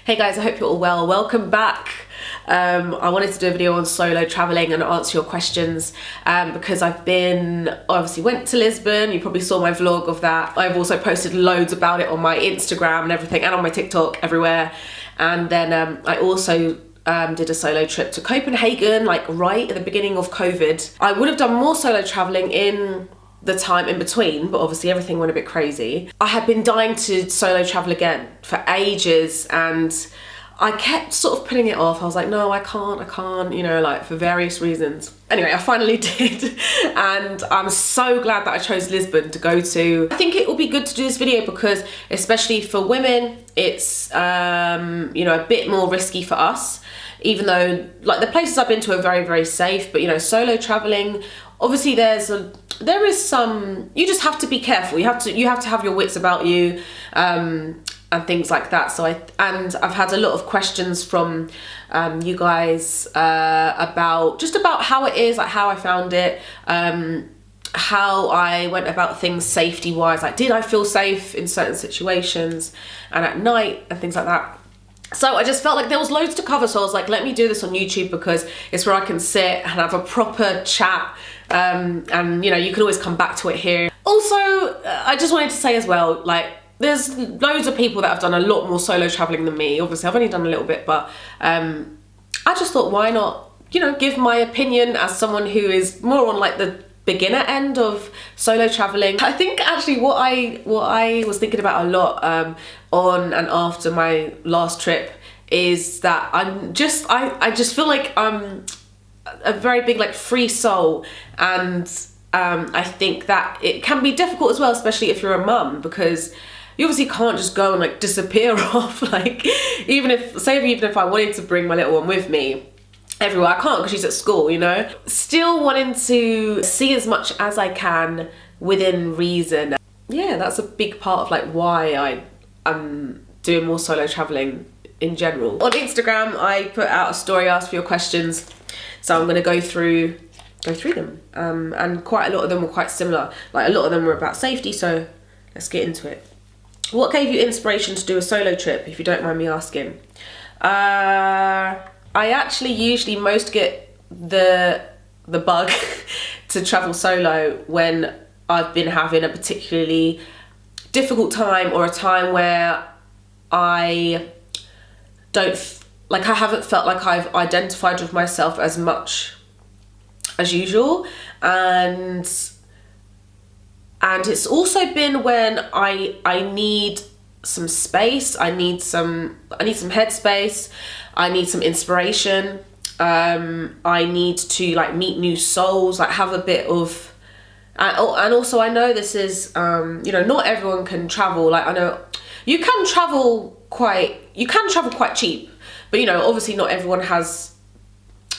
Hey guys, I hope you're all well. Welcome back. I wanted to do a video on solo traveling and answer your questions because obviously went to Lisbon. You probably saw my vlog of that. I've also posted loads about it on my Instagram and everything, and on my TikTok, everywhere. And then I also did a solo trip to Copenhagen, like right at the beginning of COVID. I would have done more solo traveling in the time in between, but obviously everything went a bit crazy. I had been dying to solo travel again for ages, and I kept sort of putting it off. I was like, no, I can't, you know, like for various reasons. Anyway, I finally did, and I'm so glad that I chose Lisbon to go to. I think it will be good to do this video because, especially for women, it's you know, a bit more risky for us, even though like the places I've been to are very, very safe. But you know, solo traveling, obviously there is some, you just have to be careful. You have to have your wits about you, and things like that. So I've had a lot of questions from you guys about how it is, like how I found it, how I went about things safety wise, like did I feel safe in certain situations and at night and things like that. So I just felt like there was loads to cover, so I was like, let me do this on YouTube because it's where I can sit and have a proper chat, and you know, you can always come back to it here. Also, I just wanted to say as well, like there's loads of people that have done a lot more solo traveling than me. Obviously I've only done a little bit, but I just thought, why not, you know, give my opinion as someone who is more on like the beginner end of solo traveling. I think actually what I was thinking about a lot on and after my last trip is that I just feel like I'm a very big like free soul, and I think that it can be difficult as well, especially if you're a mum, because you obviously can't just go and like disappear off, like even if I wanted to bring my little one with me everywhere, I can't because she's at school, you know. Still wanting to see as much as I can within reason. Yeah, that's a big part of like why I'm doing more solo traveling in general. On Instagram, I put out a story, asked for your questions, so I'm gonna go through them, and quite a lot of them were quite similar. Like a lot of them were about safety, so let's get into it. What gave you inspiration to do a solo trip, if you don't mind me asking? I actually usually most get the bug to travel solo when I've been having a particularly difficult time, or a time where I haven't felt like I've identified with myself as much as usual, and it's also been when I need some space, I need some headspace, I need some inspiration, I need to like meet new souls, like have a bit of, and also I know this is, you know, not everyone can travel. Like I know you can travel quite cheap, but you know, obviously not everyone has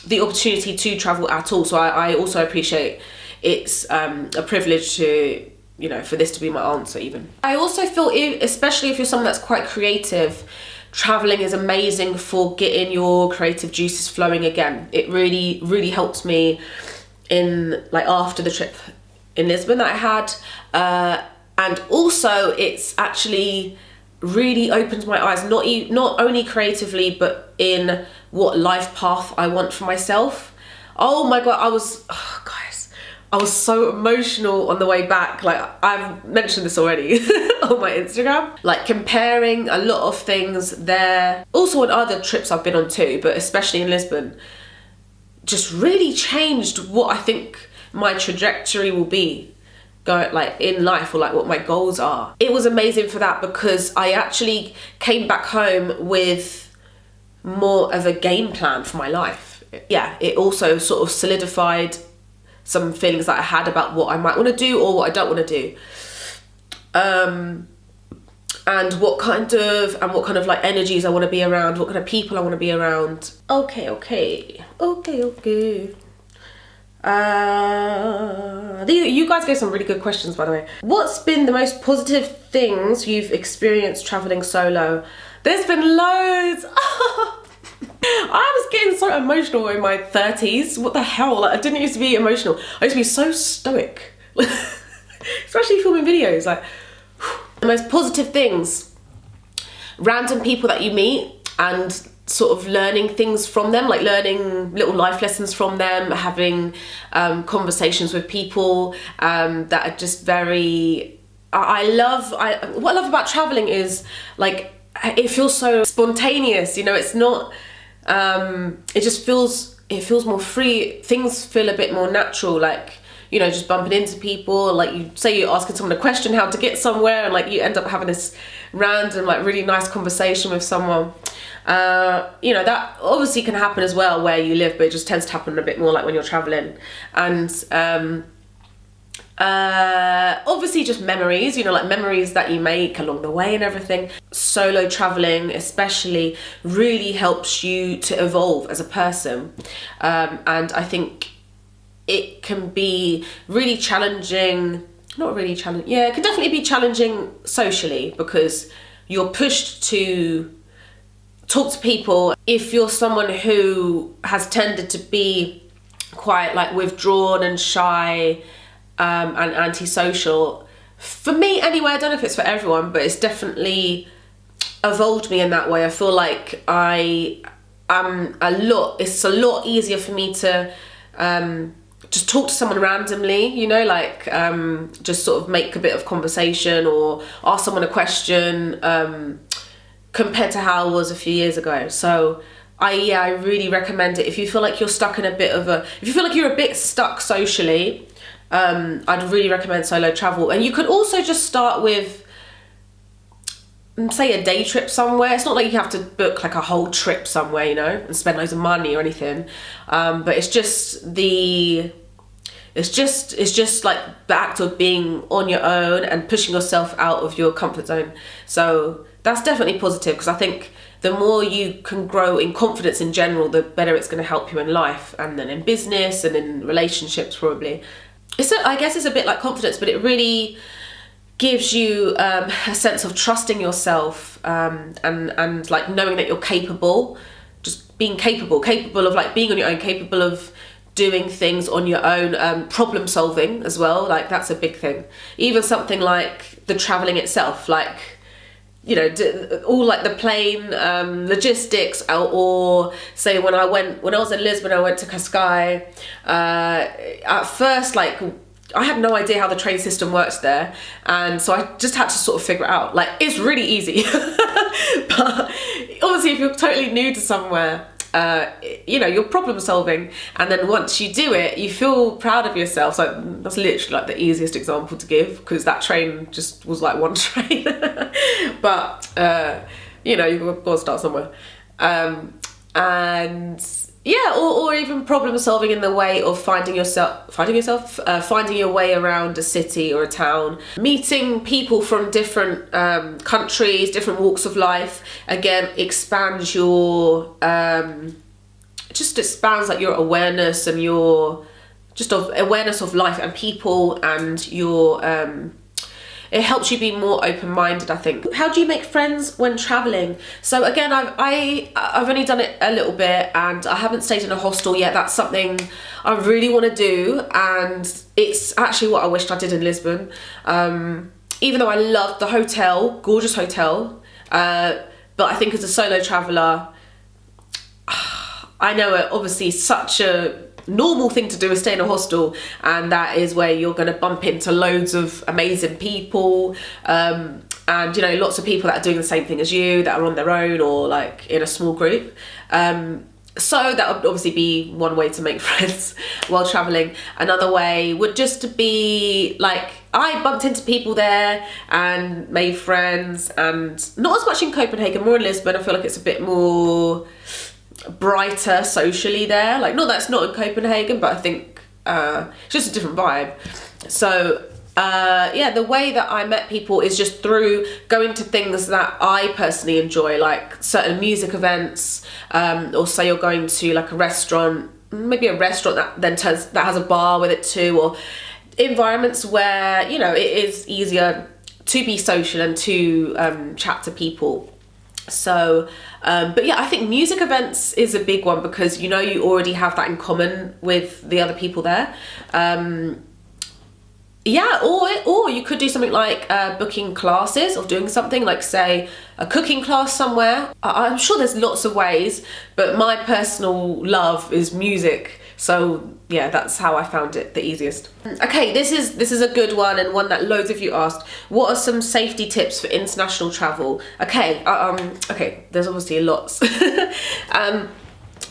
the opportunity to travel at all. So I also appreciate it's a privilege to, you know, for this to be my answer even. I also feel, especially if you're someone that's quite creative, traveling is amazing for getting your creative juices flowing again. It really, really helps me in like after the trip in Lisbon that I had, and also it's actually really opened my eyes, not only creatively, but in what life path I want for myself. Oh my god, I was so emotional on the way back. Like I've mentioned this already on my Instagram, like comparing a lot of things there, also on other trips I've been on too, but especially in Lisbon, just really changed what I think my trajectory will be going like in life, or like what my goals are. It was amazing for that because I actually came back home with more of a game plan for my life. Yeah, it also sort of solidified some feelings that I had about what I might want to do or what I don't want to do, and what kind of like energies I want to be around, what kind of people I want to be around. Okay. You guys gave some really good questions, by the way. What's been the most positive things you've experienced traveling solo? There's been loads. I was getting so emotional in my 30s. What the hell? Like, I didn't used to be emotional. I used to be so stoic. Especially filming videos. Like, the most positive things. Random people that you meet. and sort of learning things from them, like learning little life lessons from them, having conversations with people that are just very, what I love about traveling is like it feels so spontaneous, you know. It's not it feels more free. Things feel a bit more natural, like, you know, just bumping into people, like you say you're asking someone a question how to get somewhere, and like you end up having this random like really nice conversation with someone. You know, that obviously can happen as well where you live, but it just tends to happen a bit more like when you're traveling. And obviously just memories, you know, like memories that you make along the way and everything. Solo traveling especially really helps you to evolve as a person, and I think it can be really challenging, not really challenging, yeah, it can definitely be challenging socially, because you're pushed to talk to people. If you're someone who has tended to be quite like withdrawn and shy and antisocial, for me anyway, I don't know if it's for everyone, but it's definitely evolved me in that way. I feel like it's a lot easier for me to just talk to someone randomly, you know, like just sort of make a bit of conversation or ask someone a question, compared to how I was a few years ago. So I really recommend it if you feel like you're stuck in if you feel like you're a bit stuck socially. I'd really recommend solo travel. And you could also just start with, say, a day trip somewhere. It's not like you have to book like a whole trip somewhere, you know, and spend loads of money or anything. But it's just like the act of being on your own and pushing yourself out of your comfort zone. So that's definitely positive, because I think the more you can grow in confidence in general, the better it's going to help you in life, and then in business and in relationships probably. I guess it's a bit like confidence, but it really gives you a sense of trusting yourself, and like knowing that you're capable, just being capable of like being on your own, capable of doing things on your own, problem solving as well. Like that's a big thing. Even something like the traveling itself, like, you know, all like the plane logistics, or say when I was in Lisbon, I went to Cascais. At first, like, I had no idea how the train system works there, and so I just had to sort of figure it out. Like, it's really easy, but obviously if you're totally new to somewhere, you know, you're problem solving, and then once you do it, you feel proud of yourself. So that's literally like the easiest example to give, because that train just was like one train. But you know, you've got to start somewhere. And yeah, or even problem solving in the way of finding your way around a city or a town, meeting people from different countries, different walks of life. Again, expands your just expands like your awareness and your just of awareness of life and people, and your it helps you be more open-minded, I think. How do you make friends when traveling? So again, I've only done it a little bit, and I haven't stayed in a hostel yet. That's something I really want to do, and it's actually what I wished I did in Lisbon. Even though I loved the hotel, gorgeous hotel, but I think as a solo traveller, I know it obviously such a normal thing to do is stay in a hostel, and that is where you're going to bump into loads of amazing people, and you know, lots of people that are doing the same thing as you, that are on their own or like in a small group. So that would obviously be one way to make friends while traveling. Another way would just to be like, I bumped into people there and made friends, and not as much in Copenhagen, more in Lisbon. I feel like it's a bit more brighter socially there. Like, not that's not in Copenhagen, but I think it's just a different vibe. So yeah, the way that I met people is just through going to things that I personally enjoy, like certain music events, or say you're going to like a restaurant, maybe a restaurant that has a bar with it too, or environments where, you know, it is easier to be social and to chat to people. So but yeah, I think music events is a big one, because you know, you already have that in common with the other people there. Yeah, or you could do something like booking classes or doing something like, say, a cooking class somewhere. I'm sure there's lots of ways, but my personal love is music. So yeah, that's how I found it the easiest. Okay, this is a good one, and one that loads of you asked. What are some safety tips for international travel? Okay, okay, there's obviously lots.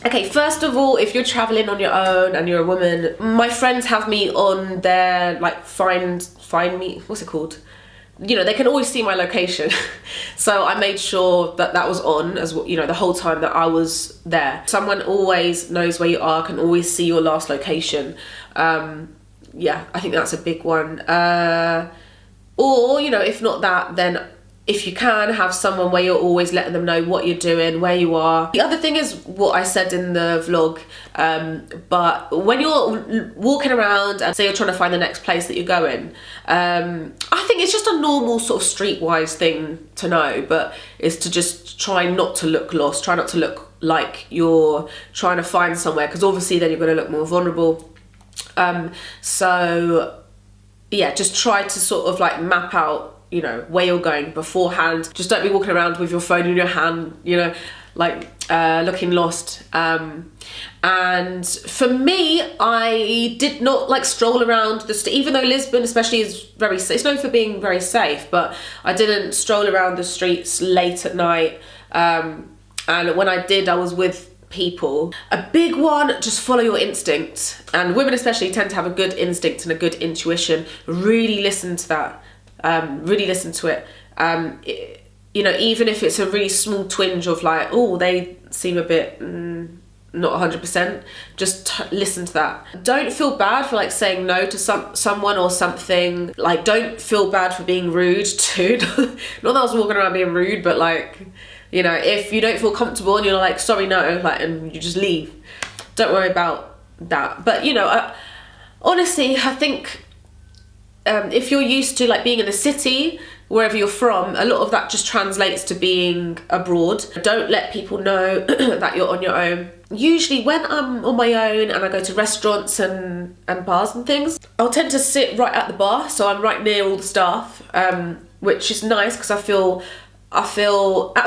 Okay, first of all, if you're traveling on your own and you're a woman, my friends have me on their, like, find me, what's it called? You know, they can always see my location. So I made sure that that was on, as you know, the whole time that I was there. Someone always knows where you are, can always see your last location. Yeah, I think that's a big one. Or, you know, if not that, then if you can, have someone where you're always letting them know what you're doing, where you are. The other thing is what I said in the vlog, but when you're walking around and say you're trying to find the next place that you're going, I think it's just a normal sort of streetwise thing to know, but is to just try not to look lost, try not to look like you're trying to find somewhere, because obviously then you're going to look more vulnerable. So yeah, just try to sort of like map out, you know, where you're going beforehand. Just don't be walking around with your phone in your hand, you know, like looking lost. And for me, I did not like stroll around even though Lisbon especially is very safe, it's known for being very safe, but I didn't stroll around the streets late at night. And when I did, I was with people. A big one, just follow your instinct. And women especially tend to have a good instinct and a good intuition. Really listen to that. Really listen to it. You know, even if it's a really small twinge of like, oh, they seem a bit not 100%, just listen to that. Don't feel bad for like saying no to someone or something. Like, don't feel bad for being rude too. Not that I was walking around being rude, but like, you know, if you don't feel comfortable and you're like, sorry, no, like, and you just leave, don't worry about that. But you know, honestly, I think if you're used to like being in the city, wherever you're from, a lot of that just translates to being abroad. Don't let people know that you're on your own. Usually when I'm on my own and I go to restaurants and bars and things, I'll tend to sit right at the bar, so I'm right near all the staff, which is nice because I feel at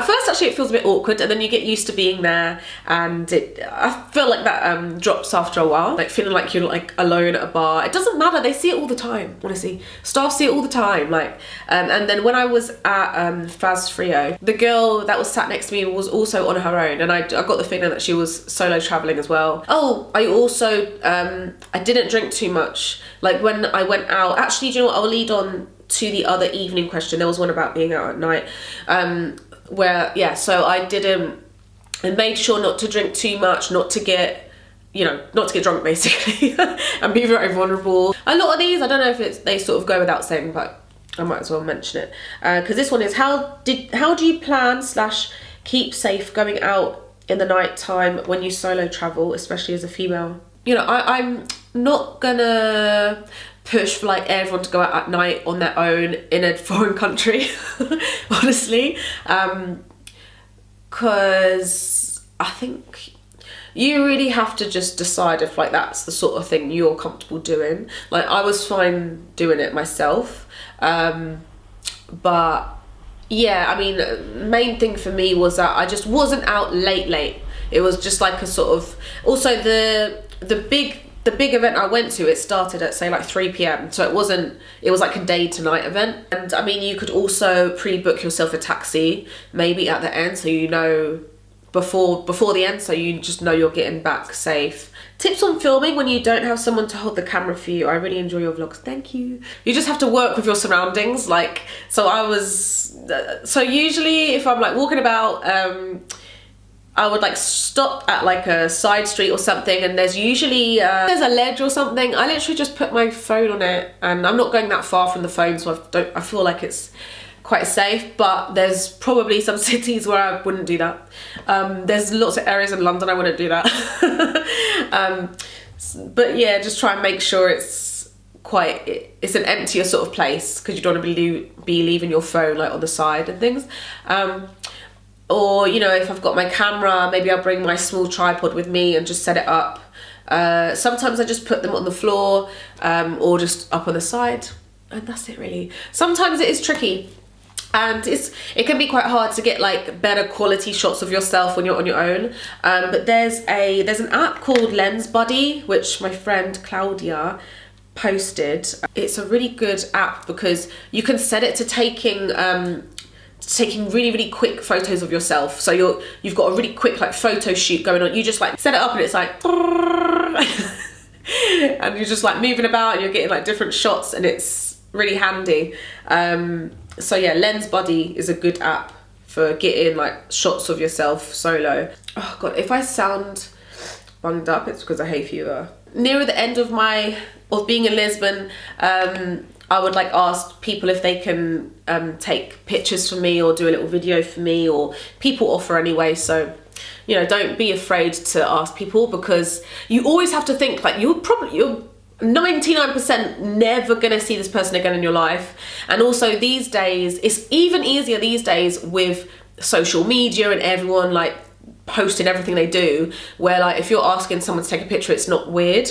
first actually it feels a bit awkward, and then you get used to being there, and I feel like that drops after a while, like feeling like you're like alone at a bar. It doesn't matter, they see it all the time, honestly. Staff see it all the time, like, and then when I was at Faz Frio, the girl that was sat next to me was also on her own, and I got the feeling that she was solo traveling as well. Oh, I also I didn't drink too much, like when I went out. Actually, do you know what, I'll lead on to the other evening question. There was one about being out at night, where, yeah, so I made sure not to drink too much, not to get drunk basically, and be very vulnerable. A lot of these, I don't know if they sort of go without saying, but I might as well mention it, because this one is, how do you plan / keep safe going out in the night time when you solo travel, especially as a female? You know, I'm not gonna push for like everyone to go out at night on their own in a foreign country, honestly, because I think you really have to just decide if like that's the sort of thing you're comfortable doing. Like, I was fine doing it myself, but yeah, I mean, main thing for me was that I just wasn't out late. It was just like a sort of, also the big event I went to, it started at say like 3 p.m, so it was like a day to night event. And I mean, you could also pre-book yourself a taxi maybe at the end, so you know before the end, so you just know you're getting back safe. Tips on filming when you don't have someone to hold the camera for you. I really enjoy your vlogs, thank you. You just have to work with your surroundings. Like, so usually if I'm like walking about, I would like stop at like a side street or something, and there's usually there's a ledge or something. I literally just put my phone on it, and I'm not going that far from the phone, so I feel like it's quite safe. But there's probably some cities where I wouldn't do that. There's lots of areas in London I wouldn't do that. But yeah, just try and make sure it's an emptier sort of place, because you don't want to be leaving your phone like on the side and things. Or, you know, if I've got my camera, maybe I'll bring my small tripod with me and just set it up. Sometimes I just put them on the floor or just up on the side, and that's it really. Sometimes it is tricky, and it can be quite hard to get like better quality shots of yourself when you're on your own. But there's an app called Lens Buddy, which my friend Claudia posted. It's a really good app because you can set it to taking really quick photos of yourself. So you've got a really quick like photo shoot going on. You just like set it up and it's like and you're just like moving about and you're getting like different shots, and it's really handy. So yeah, Lens Buddy is a good app for getting like shots of yourself solo. Oh god, if I sound bunged up, it's because I hay fever. Nearer the end of being in Lisbon, I would like ask people if they can take pictures for me or do a little video for me, or people offer anyway. So, you know, don't be afraid to ask people, because you always have to think like you're 99% never gonna see this person again in your life. And also these days, it's even easier these days with social media and everyone like posting everything they do, where like if you're asking someone to take a picture, it's not weird.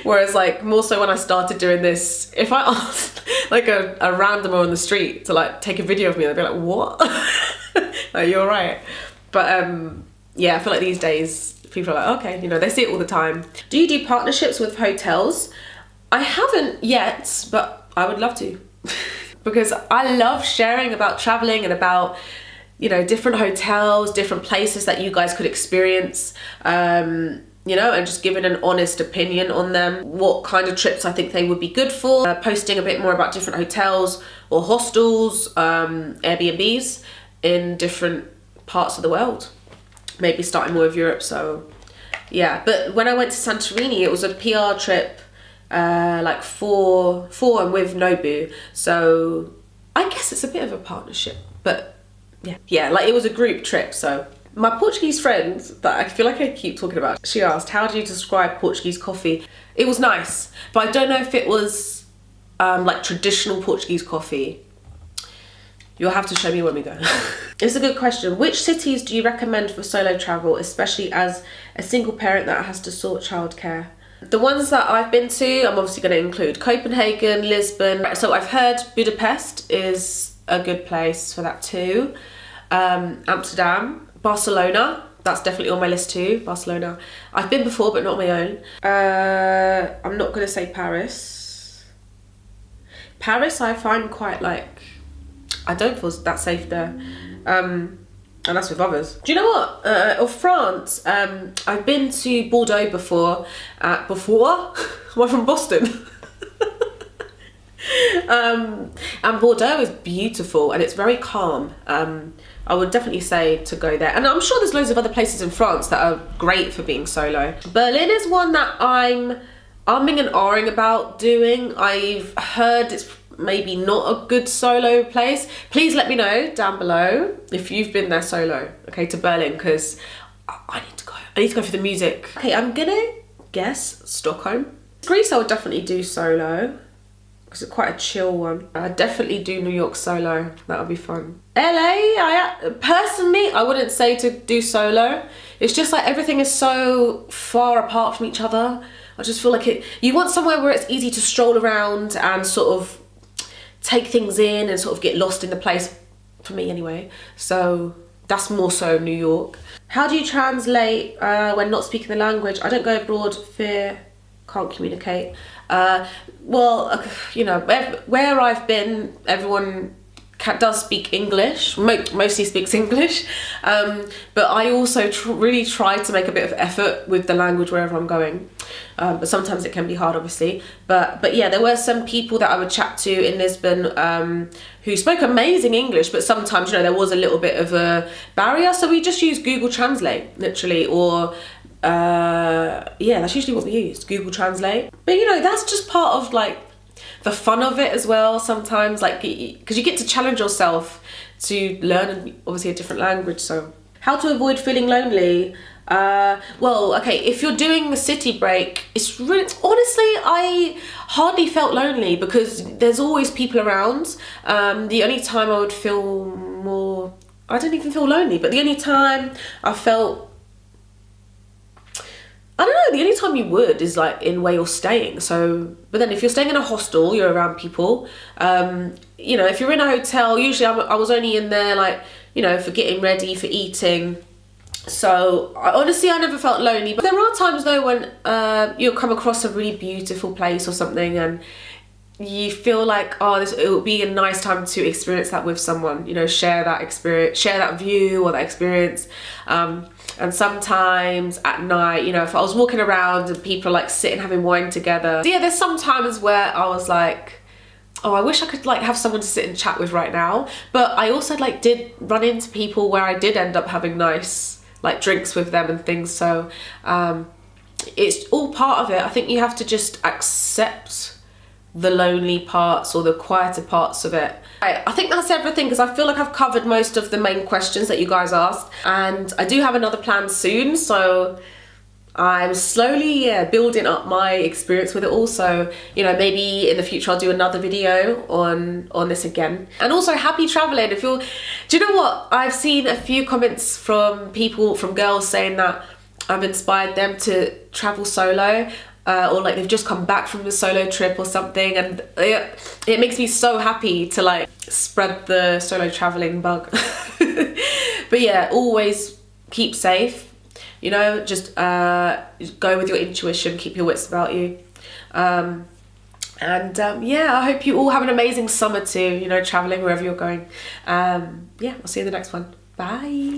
Whereas like more so when I started doing this, if I asked like a randomer on the street to like take a video of me, they'd be like, what? Like, you're right. But yeah, I feel like these days people are like, okay, you know, they see it all the time. Do you do partnerships with hotels? I haven't yet, but I would love to. Because I love sharing about traveling and about, you know, different hotels, different places that you guys could experience, you know, and just giving an honest opinion on them, what kind of trips I think they would be good for, posting a bit more about different hotels or hostels, Airbnbs in different parts of the world, maybe starting more of Europe. So yeah, but when I went to Santorini, it was a PR trip, like for and with Nobu. So I guess it's a bit of a partnership, but yeah, like it was a group trip. So my Portuguese friend that I feel like I keep talking about, she asked, how do you describe Portuguese coffee? It was nice, but I don't know if it was like traditional Portuguese coffee. You'll have to show me when we go. It's a good question. Which cities do you recommend for solo travel, especially as a single parent that has to sort childcare? The ones that I've been to, I'm obviously going to include Copenhagen, Lisbon. So I've heard Budapest is a good place for that too. Amsterdam, Barcelona, that's definitely on my list too. Barcelona, I've been before but not on my own. I'm not going to say Paris. Paris I find quite like, I don't feel that safe there, and that's with others. Do you know what, of France, I've been to Bordeaux before. Am I from Boston? And Bordeaux is beautiful and it's very calm. I would definitely say to go there, and I'm sure there's loads of other places in France that are great for being solo. Berlin is one that I'm umming and ahhing about doing. I've heard it's maybe not a good solo place. Please let me know down below if you've been there solo, okay, to Berlin, because I need to go. I need to go for the music. Okay, I'm gonna guess Stockholm. Greece I would definitely do solo, because it's quite a chill one. I'd definitely do New York solo. That would be fun. LA, personally, I wouldn't say to do solo. It's just like everything is so far apart from each other. I just feel like you want somewhere where it's easy to stroll around and sort of take things in and sort of get lost in the place, for me anyway. So that's more so New York. How do you translate when not speaking the language? I don't go abroad, fear, can't communicate. Well, you know, where I've been, everyone does speak English, mostly speaks English, but I also really try to make a bit of effort with the language wherever I'm going, but sometimes it can be hard, obviously. But yeah, there were some people that I would chat to in Lisbon who spoke amazing English, but sometimes, you know, there was a little bit of a barrier, so we just used Google Translate, literally, or yeah, that's usually what we use, Google Translate. But you know, that's just part of like the fun of it as well sometimes, like, because you get to challenge yourself to learn obviously a different language. So how to avoid feeling lonely? Well, okay, if you're doing the city break, it's really, honestly, I hardly felt lonely because there's always people around. The only time I would feel more, I don't even feel lonely, but the only time I felt, I don't know, the only time you would is like in where you're staying. So, but then if you're staying in a hostel, you're around people. You know, if you're in a hotel, usually I was only in there like, you know, for getting ready, for eating. So honestly, I never felt lonely. But there are times though when you'll come across a really beautiful place or something and you feel like, oh, it would be a nice time to experience that with someone, you know, share that experience, share that view or that experience. And sometimes at night, you know, if I was walking around and people are like sitting having wine together. So yeah, there's some times where I was like, oh, I wish I could like have someone to sit and chat with right now. But I also like did run into people where I did end up having nice like drinks with them and things. So it's all part of it. I think you have to just accept the lonely parts or the quieter parts of it. I think that's everything, because I feel like I've covered most of the main questions that you guys asked, and I do have another plan soon, so I'm slowly building up my experience with it all. So, you know, maybe in the future I'll do another video on this again. And also, happy traveling. If you're, do you know what, I've seen a few comments from people, from girls saying that I've inspired them to travel solo. Or like they've just come back from a solo trip or something, and it makes me so happy to like spread the solo traveling bug. But yeah, always keep safe, you know, just go with your intuition, keep your wits about you. Yeah, I hope you all have an amazing summer too, you know, traveling wherever you're going. Yeah, I'll see you in the next one. Bye.